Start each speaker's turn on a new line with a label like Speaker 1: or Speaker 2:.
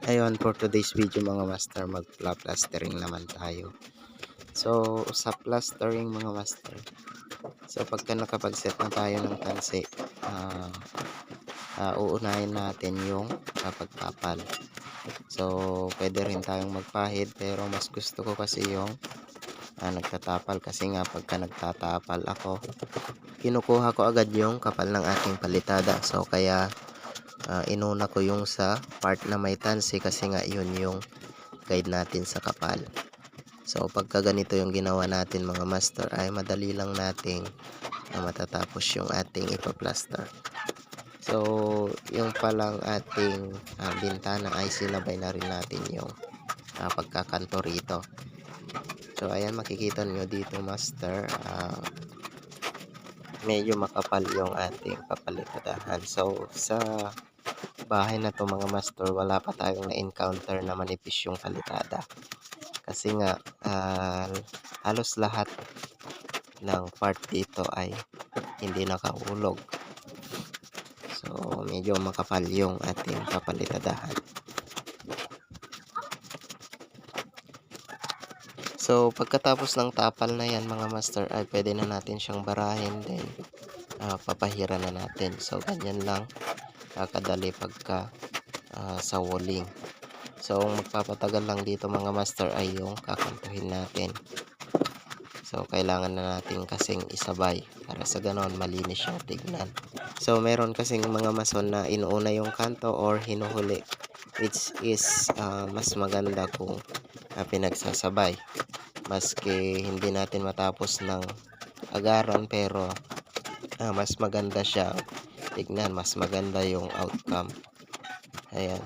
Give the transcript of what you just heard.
Speaker 1: Ayun, for today's video mga master, magpla-plastering naman tayo. So sa plastering mga master, so pagka nakapag-set na tayo ng tansi, uunahin natin yung pagtapal. So pwede rin tayong magpahid, pero mas gusto ko kasi yung nagtatapal, kasi nga pagka nagtatapal ako, kinukuha ko agad yung kapal ng ating palitada. So kaya inuna ko yung sa part na may tansi, kasi nga yun yung guide natin sa kapal. So pagka ganito yung ginawa natin mga master, ay madali lang nating matatapos yung ating ipa-plaster. So yung palang ating bintana ay sinabay na rin natin yung pagkakanto rito. So ayan, makikita nyo dito master, medyo makapal yung ating papalitadahan. So sa bahay na to mga master, wala pa tayong na-encounter na manipis yung palitada, kasi nga halos lahat ng part dito ay hindi nakahulog. So medyo makapal yung ating papalitadahan. So pagkatapos ng tapal na yan mga master, ay pwede na natin siyang barahin, then papahiran na natin. So ganyan lang kadali pagka sa walling. So ang magpapatagal lang dito mga master ay yung kakantuhin natin. So kailangan na natin kasing isabay para sa ganon malinis siyang tignan. So meron kasing mga mason na inuuna yung kanto or hinuhuli, which is mas maganda kung pinagsasabay. Maski hindi natin matapos ng agaran, pero mas maganda siya tignan, mas maganda yung outcome. Ayan.